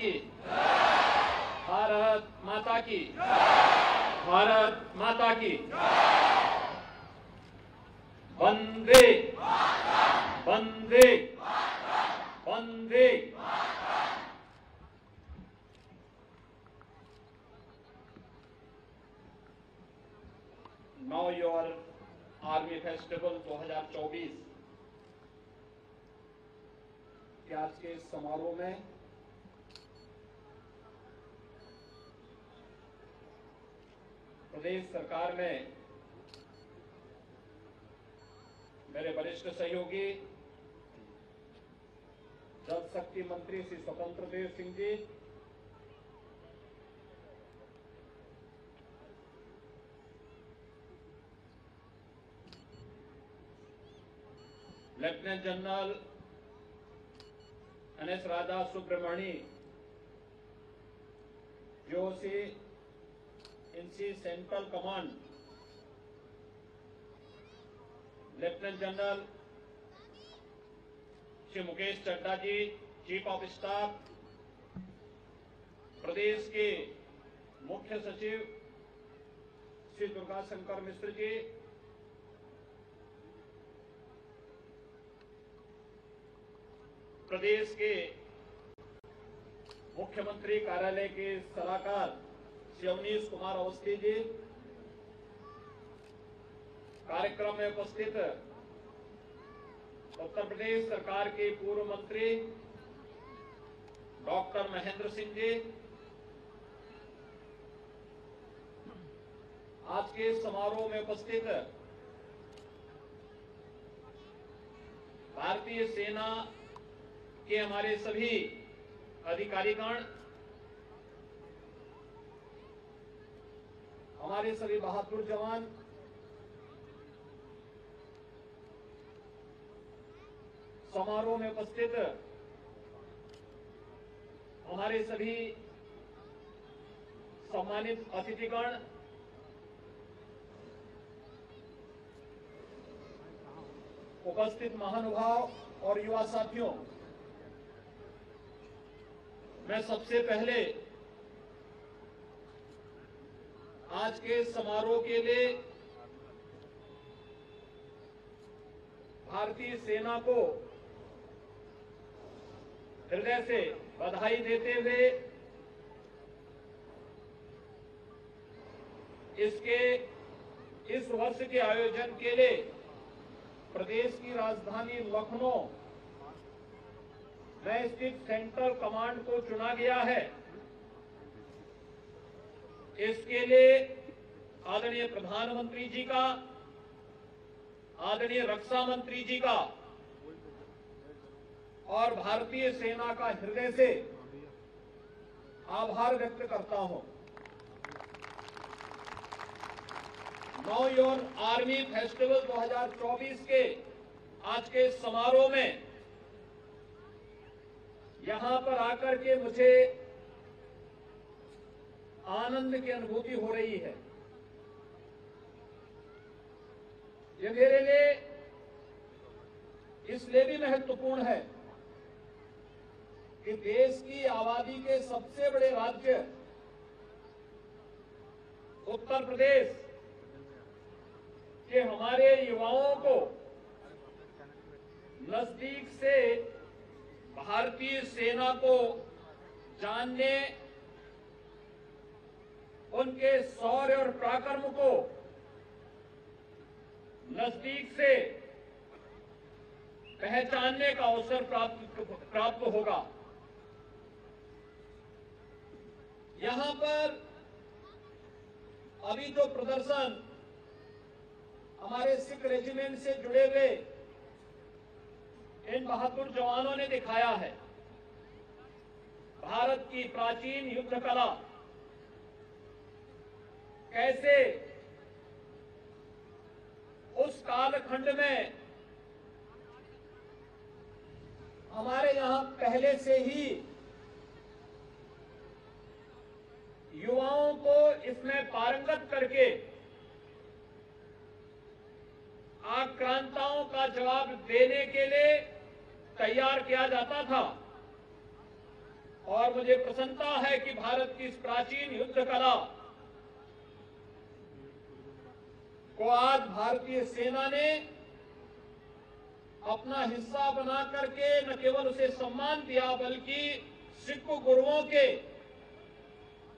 की, भारत माता की, भारत माता की। वंदे वंदे वंदे। नाउ योर आर्मी फेस्टिवल 2024 के आज के इस समारोह में प्रदेश सरकार में मेरे वरिष्ठ सहयोगी जल शक्ति मंत्री Shri Swatantra Dev Singh ji, lieutenant general NS Raja Subramani जोशी इनसी central command, lieutenant general Shri Mukesh Chadha ji, chief of staff, प्रदेश के मुख्य सचिव श्री दुर्गा शंकर मिश्र जी, प्रदेश के मुख्यमंत्री कार्यालय के सलाहकार श्री अवनीश कुमार अवस्थी जी, कार्यक्रम में उपस्थित उत्तर प्रदेश सरकार के पूर्व मंत्री डॉक्टर महेंद्र सिंह जी, आज के समारोह में उपस्थित भारतीय सेना के हमारे सभी अधिकारीगण, हमारे सभी बहादुर जवान, समारोह में उपस्थित हमारे सभी सम्मानित अतिथिगण, उपस्थित महानुभाव और युवा साथियों, मैं सबसे पहले आज के समारोह के लिए भारतीय सेना को हृदय से बधाई देते हुए इस वर्ष के आयोजन के लिए प्रदेश की राजधानी लखनऊ में स्थित सेंट्रल कमांड को चुना गया है, इसके लिए आदरणीय प्रधानमंत्री जी का, आदरणीय रक्षा मंत्री जी का और भारतीय सेना का हृदय से आभार व्यक्त करता हूं। नाउ योर आर्मी फेस्टिवल 2024 के आज के समारोह में यहां पर आकर के मुझे आनंद की अनुभूति हो रही है। ये मेरे लिए इसलिए भी महत्वपूर्ण है कि देश की आबादी के सबसे बड़े राज्य उत्तर प्रदेश के हमारे युवाओं को नजदीक से भारतीय सेना को जानने, उनके शौर्य और पराक्रम को नजदीक से पहचानने का अवसर प्राप्त होगा। यहां पर अभी जो प्रदर्शन हमारे सिख रेजिमेंट से जुड़े हुए इन बहादुर जवानों ने दिखाया है, भारत की प्राचीन युद्ध कला कैसे उस कालखंड में हमारे यहां पहले से ही युवाओं को इसमें पारंगत करके आक्रांताओं का जवाब देने के लिए तैयार किया जाता था और मुझे प्रसन्नता है कि भारत की इस प्राचीन युद्ध कला को आज भारतीय सेना ने अपना हिस्सा बना करके न केवल उसे सम्मान दिया बल्कि सिख गुरुओं के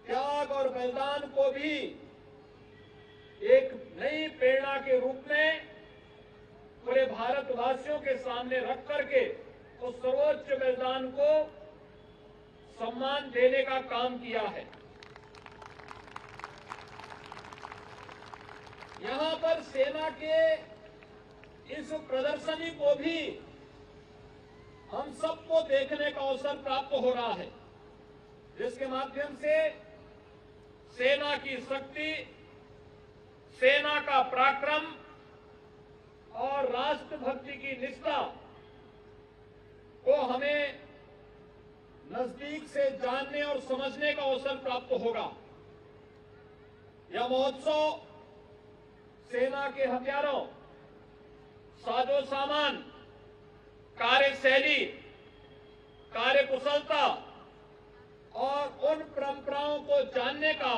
त्याग और बलिदान को भी एक नई प्रेरणा के रूप में पूरे भारतवासियों के सामने रख करके उस सर्वोच्च बलिदान को सम्मान देने का काम किया है। यहां पर सेना के इस प्रदर्शनी को भी हम सबको देखने का अवसर प्राप्त हो रहा है, जिसके माध्यम से सेना की शक्ति, सेना का पराक्रम और राष्ट्रभक्ति की निष्ठा को हमें नजदीक से जानने और समझने का अवसर प्राप्त होगा। यह महोत्सव सेना के हथियारों, साजो सामान, कार्यशैली, कार्यकुशलता और उन परंपराओं को जानने का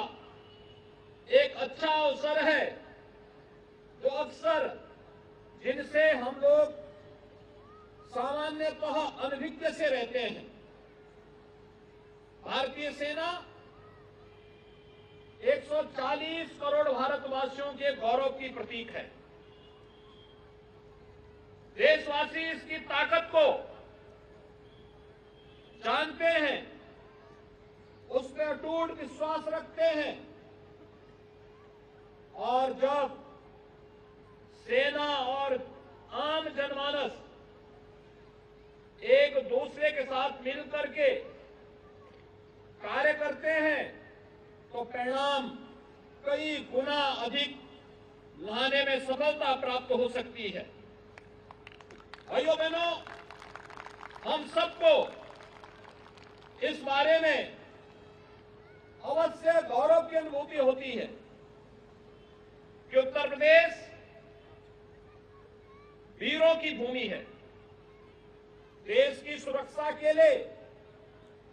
एक अच्छा अवसर है जो अक्सर जिनसे हम लोग सामान्यतः अनभिज्ञ से रहते हैं। भारतीय सेना 140 करोड़ भारतवासियों के गौरव की प्रतीक है। देशवासी इसकी ताकत को जानते हैं, उस पर अटूट विश्वास रखते हैं और जब सेना और आम जनमानस एक दूसरे के साथ मिलकर के कार्य करते हैं तो परिणाम कई गुना अधिक लाने में सफलता प्राप्त हो सकती है। भाइयों बहनों, हम सबको इस बारे में अवश्य गौरव की अनुभूति होती है कि उत्तर प्रदेश वीरों की भूमि है। देश की सुरक्षा के लिए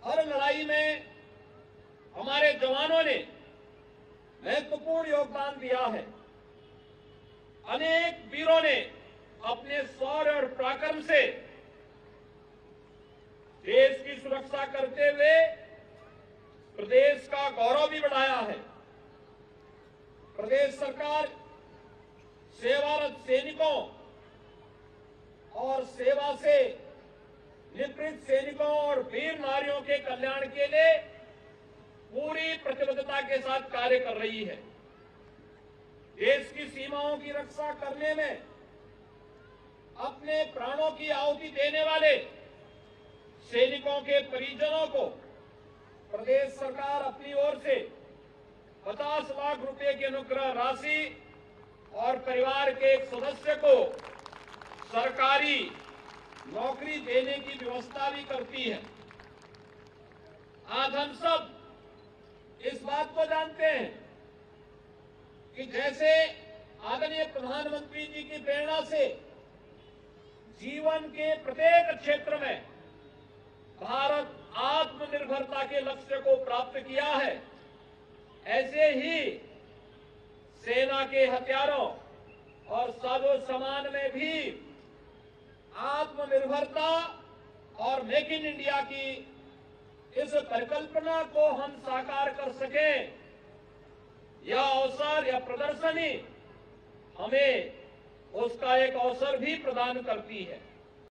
हर लड़ाई में हमारे जवानों ने महत्वपूर्ण योगदान दिया है। अनेक वीरों ने अपने शौर्य और पराक्रम से देश की सुरक्षा करते हुए प्रदेश का गौरव भी बढ़ाया है। प्रदेश सरकार सेवारत सैनिकों और सेवा से निवृत्त सैनिकों और वीर नारियों के कल्याण के लिए पूरी प्रतिबद्धता के साथ कार्य कर रही है। देश की सीमाओं की रक्षा करने में अपने प्राणों की आहुति देने वाले सैनिकों के परिजनों को प्रदेश सरकार अपनी ओर से 50 लाख रुपए की अनुग्रह राशि और परिवार के एक सदस्य को सरकारी नौकरी देने की व्यवस्था भी करती है। आज हम सब इस बात को जानते हैं कि जैसे आदरणीय प्रधानमंत्री जी की प्रेरणा से जीवन के प्रत्येक क्षेत्र में भारत आत्मनिर्भरता के लक्ष्य को प्राप्त किया है, ऐसे ही सेना के हथियारों और साजो सामान में भी आत्मनिर्भरता और मेक इन इंडिया की इस परिकल्पना को हम साकार कर सकें, यह अवसर, यह प्रदर्शनी हमें उसका एक अवसर भी प्रदान करती है।